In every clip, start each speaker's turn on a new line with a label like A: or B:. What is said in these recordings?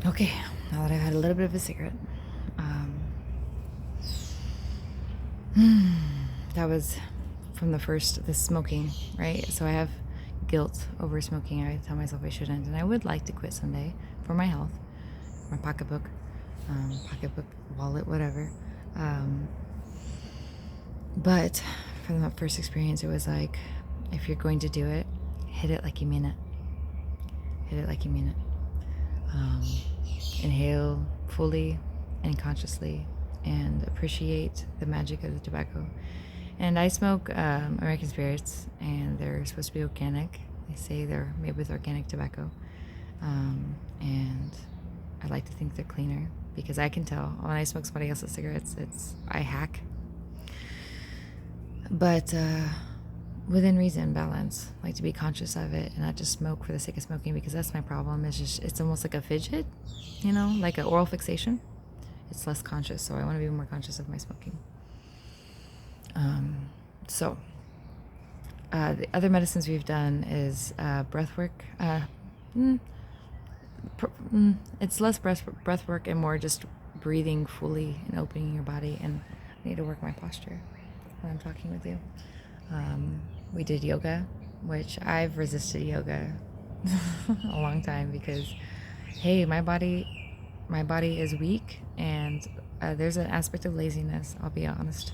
A: Okay, now that I've had a little bit of a cigarette, that was from the smoking, right? So I have guilt over smoking. I tell myself I shouldn't, and I would like to quit someday for my health, my pocketbook, wallet, whatever. But from that first experience, it was like, if you're going to do it, hit it like you mean it. Hit it like you mean it. Inhale fully and consciously and appreciate the magic of the tobacco. And I smoke American Spirits, and they're supposed to be organic. They say they're made with organic tobacco. And I like to think they're cleaner, because I can tell when I smoke somebody else's cigarettes, I hack. But within reason, balance, like to be conscious of it and not just smoke for the sake of smoking, because that's my problem. It's almost like a fidget, like an oral fixation. It's less conscious, so I want to be more conscious of my smoking. The other medicines we've done is breath work. It's less breath work and more just breathing fully and opening your body. And I need to work my posture when I'm talking with you. We did yoga, which I've resisted yoga a long time, because, hey, my body is weak, and there's an aspect of laziness, I'll be honest.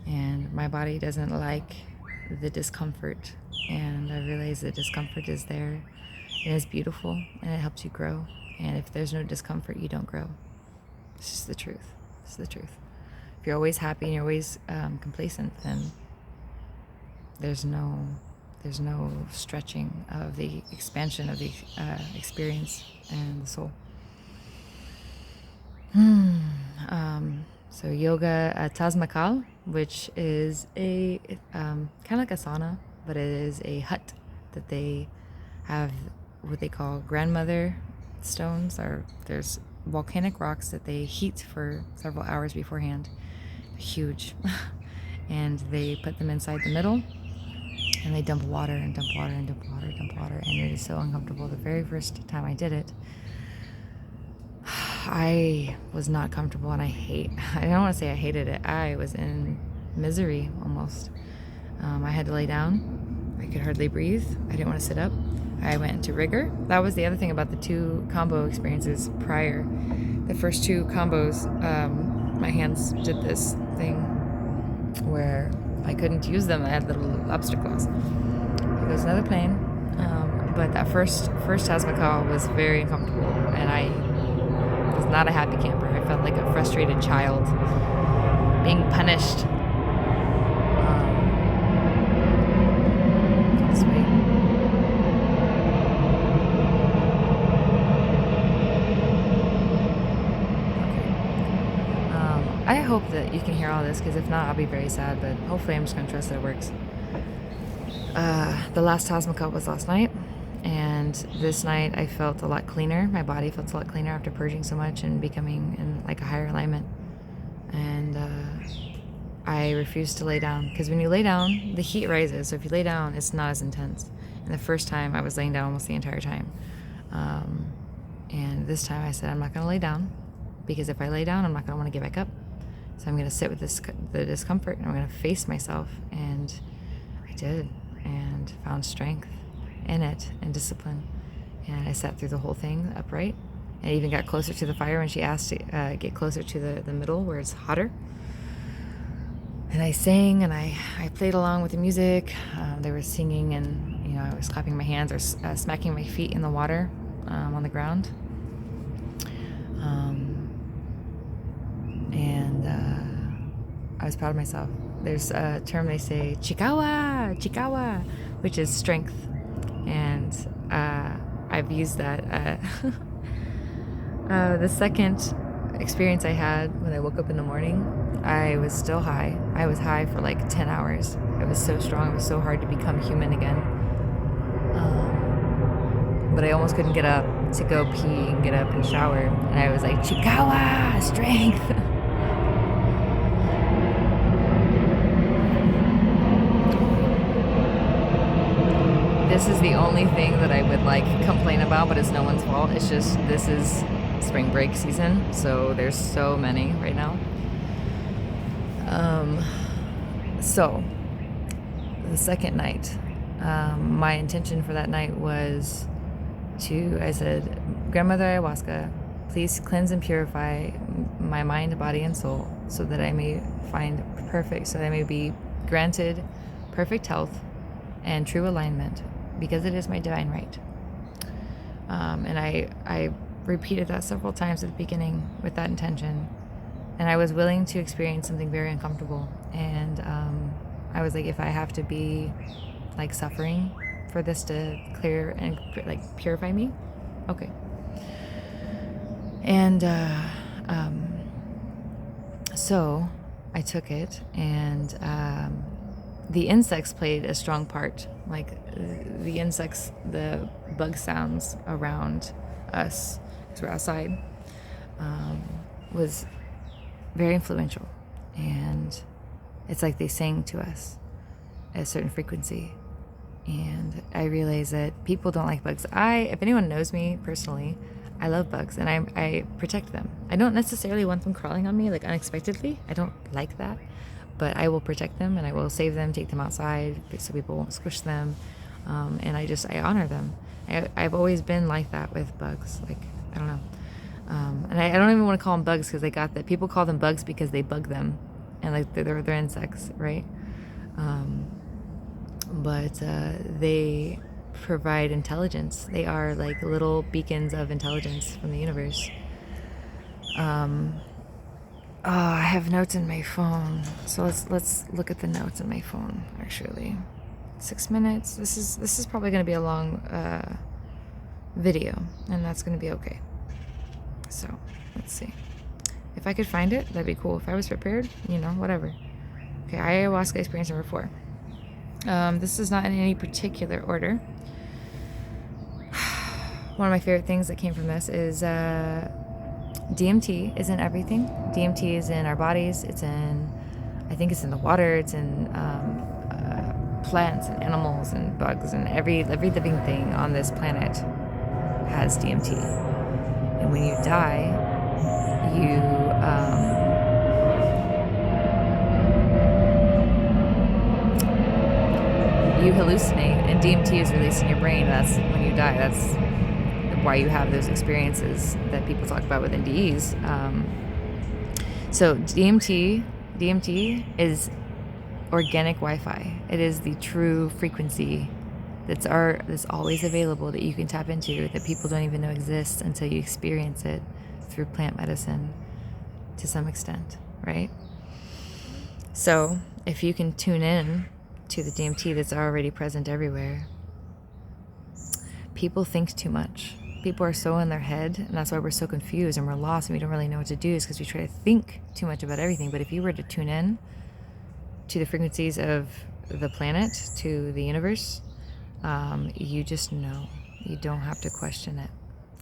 A: And my body doesn't like the discomfort, and I realize that discomfort is there, and it's beautiful, and it helps you grow. And if there's no discomfort, you don't grow. It's just the truth. It's the truth. If you're always happy and you're always complacent, then there's no stretching of the expansion of the experience and the soul. So yoga, Taj Mahal, which is a kind of like a sauna, but it is a hut that they have, what they call grandmother stones. There's volcanic rocks that they heat for several hours beforehand. Huge. And they put them inside the middle, and they dump water and dump water and dump water, and it is so uncomfortable. The very first time I did it, I was not comfortable, and I don't want to say I hated it. I was in misery almost. I had to lay down. I could hardly breathe. I didn't want to sit up. I went into rigor. That was the other thing about the two combo experiences prior. The first two combos, my hands did this thing where I couldn't use them. I had little obstacles. It was another plane. But that first Taj Mahal was very uncomfortable, and I was not a happy camper. I felt like a frustrated child being punished. Sweet. I hope that you can hear all this, because if not, I'll be very sad, but hopefully I'm just going to trust that it works. The last Taj Mahal was last night, and this night I felt a lot cleaner. My body felt a lot cleaner after purging so much and becoming in like a higher alignment. And I refused to lay down, because when you lay down, the heat rises. So if you lay down, it's not as intense. And the first time I was laying down almost the entire time. And this time I said, I'm not going to lay down, because if I lay down, I'm not going to want to get back up. So I'm going to sit with the discomfort, and I'm going to face myself. And I did, and found strength in it and discipline. And I sat through the whole thing upright. And I even got closer to the fire when she asked to get closer to the middle where it's hotter. And I sang, and I played along with the music. They were singing, and I was clapping my hands or smacking my feet in the water on the ground. And I was proud of myself. There's a term they say, chikawa, which is strength. And I've used that. The second experience I had when I woke up in the morning, I was still high. I was high for like 10 hours. It was so strong. It was so hard to become human again. But I almost couldn't get up to go pee and get up and shower. And I was like, chikawa, strength. This is the only thing that I would complain about, but it's no one's fault. It's just, this is spring break season, so there's so many right now. So the second night, my intention for that night was I said, Grandmother Ayahuasca, please cleanse and purify my mind, body, and soul so that I may so that I may be granted perfect health and true alignment, because it is my divine right. And I repeated that several times at the beginning with that intention. And I was willing to experience something very uncomfortable. And I was like, if I have to be like suffering for this to clear and like purify me, okay. And so I took it, and the insects played a strong part. Like the insects, the bug sounds around us, because we're outside, was very influential. And it's like they sang to us at a certain frequency. And I realized that people don't like bugs. If anyone knows me personally, I love bugs, and I protect them. I don't necessarily want them crawling on me like unexpectedly. I don't like that, but I will protect them, and I will save them, take them outside so people won't squish them. And I honor them. I've always been like that with bugs. Like, I don't know. And I don't even want to call them bugs, because they got that. People call them bugs because they bug them, and like they're insects, right? But they provide intelligence. They are like little beacons of intelligence from the universe. I have notes in my phone, so let's look at the notes in my phone. Actually, 6 minutes. This is probably going to be a long video, and that's going to be okay. So let's see. If I could find it, that'd be cool. If I was prepared, whatever. Okay, Ayahuasca experience number 4. This is not in any particular order. One of my favorite things that came from this is DMT is in everything. DMT is in our bodies. I think it's in the water. It's in plants and animals and bugs, and every living thing on this planet has DMT. And when you die, you hallucinate, and DMT is released in your brain. That's when you die. That's why you have those experiences that people talk about with NDEs. So DMT is organic Wi-Fi. It is the true frequency that's always available, that you can tap into, that people don't even know exists until you experience it through plant medicine to some extent, right? So if you can tune in to the DMT that's already present everywhere, people think too much. People are so in their head, and that's why we're so confused and we're lost and we don't really know what to do, is because we try to think too much about everything. But if you were to tune in to the frequencies of the planet, to the universe, you just know. You don't have to question it.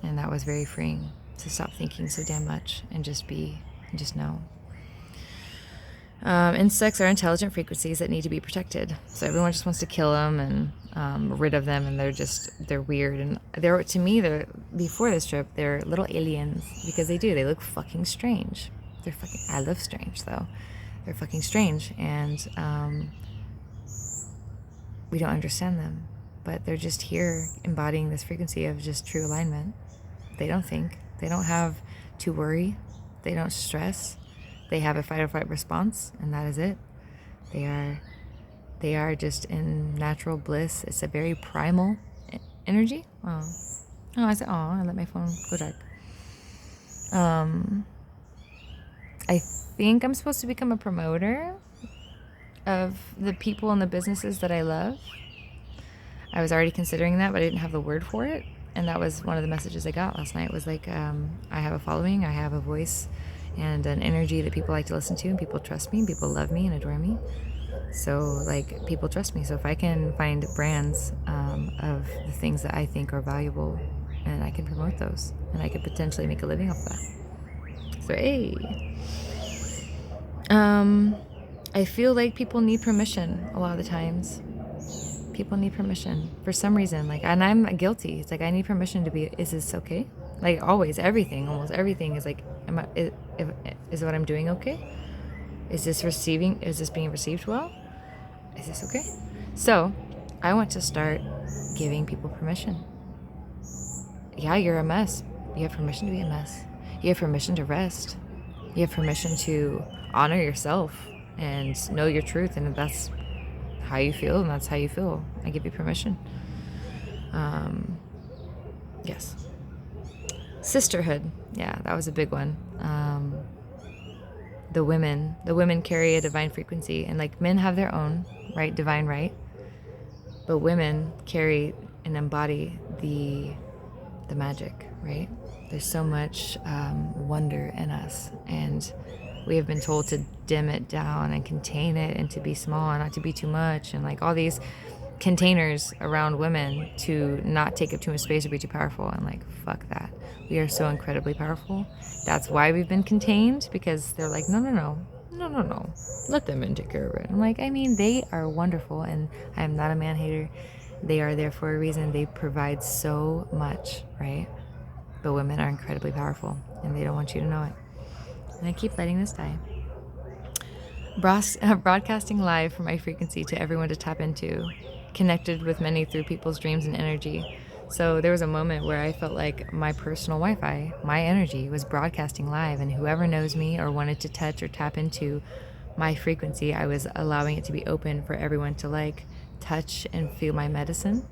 A: And that was very freeing, to stop thinking so damn much and just be, and just know. Insects are intelligent frequencies that need to be protected. So everyone just wants to kill them and rid of them, and they're weird. And to me, before this trip, they're little aliens, because they look fucking strange. I love strange though. They're fucking strange, and we don't understand them, but they're just here embodying this frequency of just true alignment. They don't think. They don't have to worry. They don't stress. They have a fight or flight response, and that is it. They are just in natural bliss. It's a very primal energy. I said, I let my phone go dark. I think I'm supposed to become a promoter of the people and the businesses that I love. I was already considering that, but I didn't have the word for it. And that was one of the messages I got last night, was like, I have a following, I have a voice, and an energy that people like to listen to, and people trust me, and people love me and adore me. So like, people trust me. So if I can find brands of the things that I think are valuable, and I can promote those, and I could potentially make a living off that. So hey, I feel like people need permission a lot of the times. People need permission for some reason, and I'm guilty. It's like, I need permission to be, is this okay? Like always, everything, almost everything is like, is what I'm doing okay? Is this being received well? Is this okay? So I want to start giving people permission. Yeah, you're a mess. You have permission to be a mess. You have permission to rest. You have permission to honor yourself and know your truth, and that's how you feel, and that's how you feel. I give you permission. Yes. Sisterhood. Yeah, that was a big one. The women carry a divine frequency, and like men have their own, right, divine right, but women carry and embody the magic, right? There's so much wonder in us, and we have been told to dim it down and contain it, and to be small and not to be too much, and like all these containers around women to not take up too much space or be too powerful. And like, fuck that. We are so incredibly powerful. That's why we've been contained, because they're like, no, let them in, take care of it. I'm like, I mean, they are wonderful, and I am not a man hater. They are there for a reason. They provide so much, right? But women are incredibly powerful, and they don't want you to know it. And I keep letting this die. Broadcasting live from my frequency to everyone to tap into, connected with many through people's dreams and energy. So there was a moment where I felt like my personal Wi-Fi, my energy, was broadcasting live, and whoever knows me or wanted to touch or tap into my frequency, I was allowing it to be open for everyone to like touch and feel my medicine.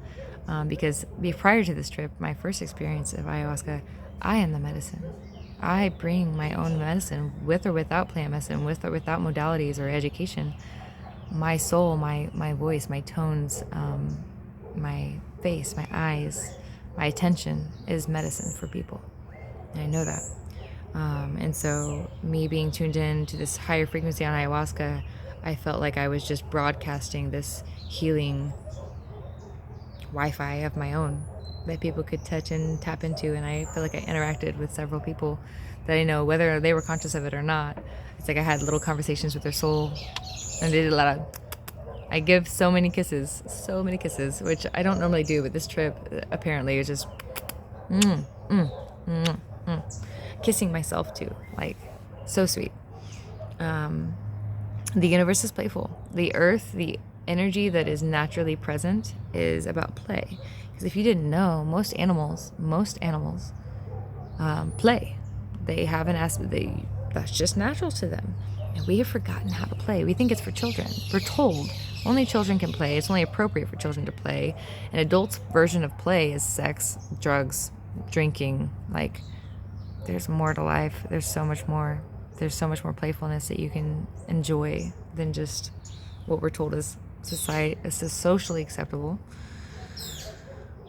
A: Because prior to this trip, my first experience of ayahuasca, I am the medicine. I bring my own medicine, with or without plant medicine, with or without modalities or education. My soul, my voice, my tones, my face, my eyes, my attention is medicine for people. And I know that. And so me being tuned in to this higher frequency on ayahuasca, I felt like I was just broadcasting this healing Wi-Fi of my own that people could touch and tap into. And I feel like I interacted with several people that I know, whether they were conscious of it or not. It's like I had little conversations with their soul, and they did a lot of, I give so many kisses, which I don't normally do, but this trip apparently was just kissing myself too, like so sweet. The universe is playful. The earth, the energy that is naturally present, is about play. Because if you didn't know, most animals play. They have an aspect, that's just natural to them. And we have forgotten how to play. We think it's for children. We're told only children can play. It's only appropriate for children to play. An adult's version of play is sex, drugs, drinking. Like, there's more to life. There's so much more. There's so much more playfulness that you can enjoy than just what we're told is socially acceptable.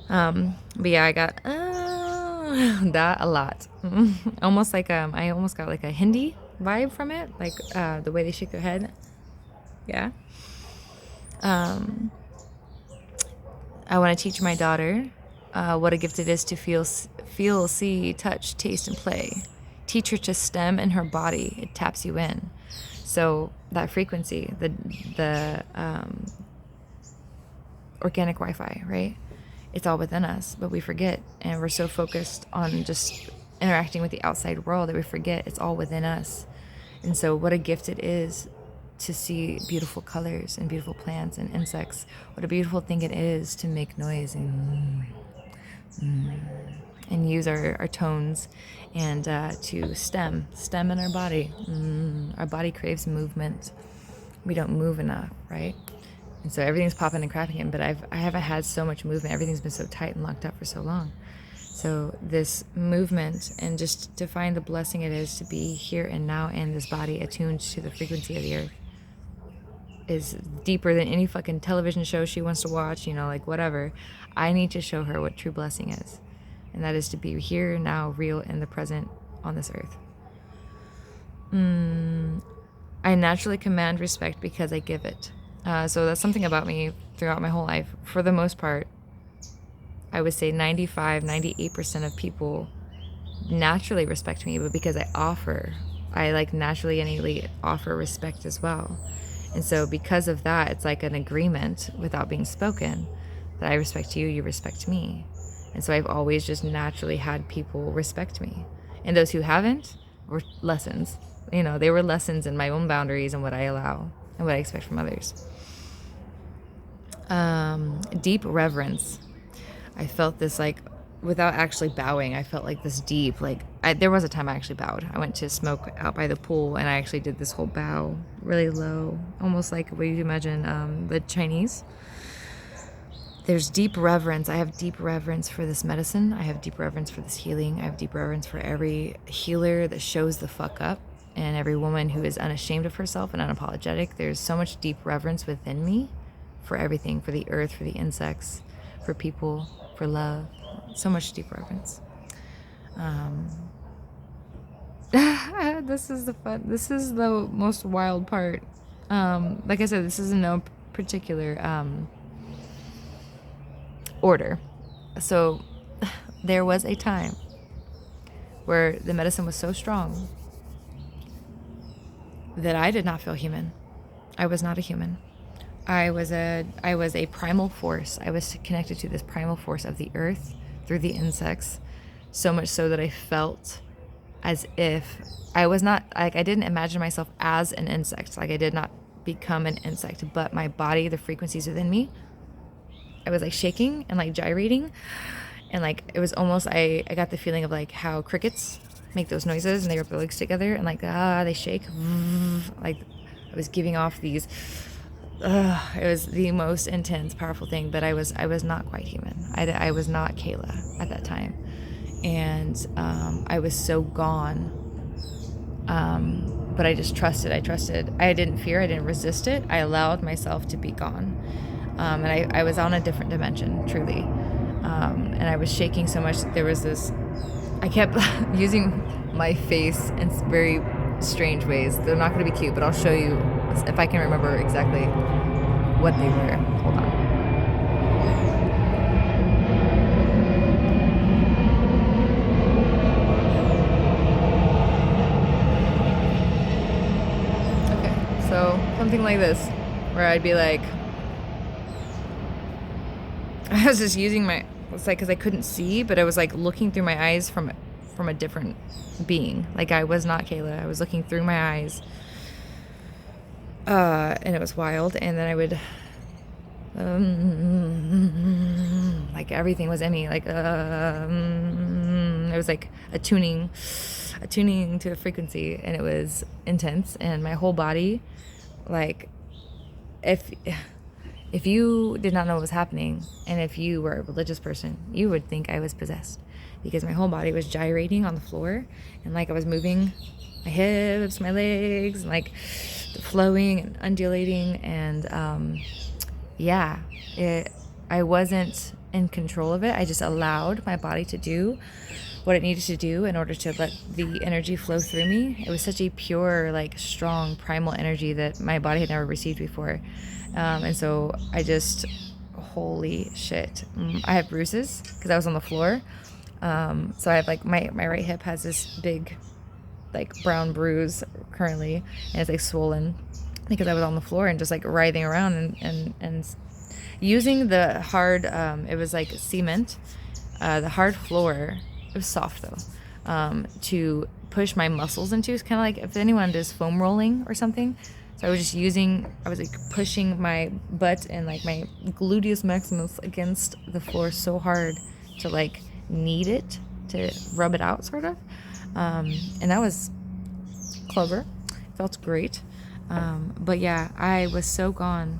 A: But yeah, I got that a lot. Almost like I almost got like a Hindi vibe from it, like the way they shake their head. Yeah. I want to teach my daughter what a gift it is to feel, see, touch, taste, and play. Teach her to stem in her body. It taps you in. So that frequency, the organic Wi-Fi, right? It's all within us, but we forget, and we're so focused on just interacting with the outside world that we forget it's all within us. And so what a gift it is to see beautiful colors and beautiful plants and insects. What a beautiful thing it is to make noise and use our tones, and to stem in our body. Our body craves movement. We don't move enough, right? And so everything's popping and cracking, but I haven't had so much movement. Everything's been so tight and locked up for so long. So this movement, and just to find the blessing it is to be here and now in this body attuned to the frequency of the earth, is deeper than any fucking television show she wants to watch, like whatever. I need to show her what true blessing is. And that is to be here, now, real, in the present on this earth. I naturally command respect because I give it. So that's something about me throughout my whole life. For the most part, I would say 98% of people naturally respect me, but because I like naturally innately offer respect as well. And so because of that, it's like an agreement without being spoken, that I respect you, you respect me. And so I've always just naturally had people respect me. And those who haven't were lessons. You know, they were lessons in my own boundaries and what I allow and what I expect from others. Deep reverence. I felt this, like, without actually bowing, I felt like this deep, like, there was a time I actually bowed. I went to smoke out by the pool, and I actually did this whole bow really low, almost like what you imagine the Chinese. There's deep reverence. I have deep reverence for this medicine. I have deep reverence for this healing. I have deep reverence for every healer that shows the fuck up, and every woman who is unashamed of herself and unapologetic. There's so much deep reverence within me for everything, for the earth, for the insects, for people, for love. So much deep reverence. This is the most wild part. Like I said, this is in no particular order. So there was a time where the medicine was so strong that I did not feel human. I was not a human. I was a primal force. I was connected to this primal force of the earth through the insects, so much so that I felt as if I was not, like, I didn't imagine myself as an insect. Like, I did not become an insect, but my body, the frequencies within me, I was like shaking and like gyrating, and like it was almost, I got the feeling of like how crickets make those noises and they rub their legs together and like they shake, like I was giving off these it was the most intense, powerful thing. But I was not quite human. I was not Kayla at that time, and I was so gone. But I just trusted. I didn't fear. I didn't resist it. I allowed myself to be gone. And I was on a different dimension, truly. And I was shaking so much. There was this, I kept using my face in very strange ways. They're not going to be cute, but I'll show you if I can remember exactly what they were. Hold on. Okay, so something like this, where I'd be like, I was just using my, it's like, because I couldn't see, but I was like looking through my eyes from a different being. Like, I was not Kayla. I was looking through my eyes, and it was wild. And then I would like everything was in me, like it was like attuning to a frequency, and it was intense. And my whole body, like, if you did not know what was happening, and if you were a religious person, you would think I was possessed, because my whole body was gyrating on the floor, and like I was moving my hips, my legs, and like flowing and undulating, and I wasn't in control of it. I just allowed my body to do what it needed to do in order to let the energy flow through me. It was such a pure, like, strong, primal energy that my body had never received before. And so I just, holy shit. I have bruises because I was on the floor. So I have, like, my right hip has this big, like, brown bruise currently, and it's like swollen because I was on the floor and just like writhing around and using the hard, it was like cement, the hard floor. It was soft though, to push my muscles into. It's kind of like if anyone does foam rolling or something. So I was like pushing my butt and like my gluteus maximus against the floor so hard to like knead it, to rub it out, sort of. And that was clever. It felt great. But yeah, I was so gone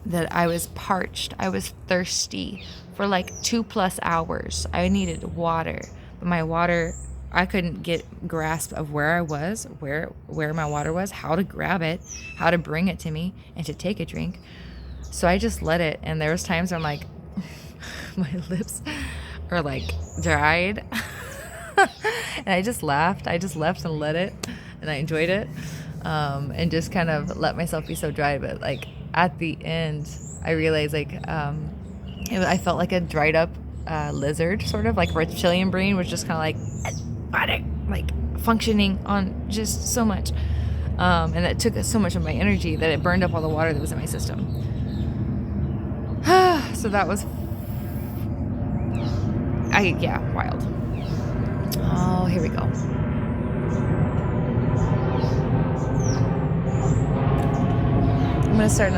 A: that I was parched. I was thirsty for like 2+ hours. I needed water, but my water, I couldn't get grasp of where I was, where my water was, how to grab it, how to bring it to me, and to take a drink. So I just let it. And there was times where I'm like, my lips are like dried. And I just laughed. I just left and let it, and I enjoyed it, and just kind of let myself be so dry. But like at the end, I realized like I felt like a dried up lizard, sort of like reptilian brain was just kind of like functioning on just so much, and that took so much of my energy that it burned up all the water that was in my system. So that was yeah, wild. Oh, here we go. I'm gonna start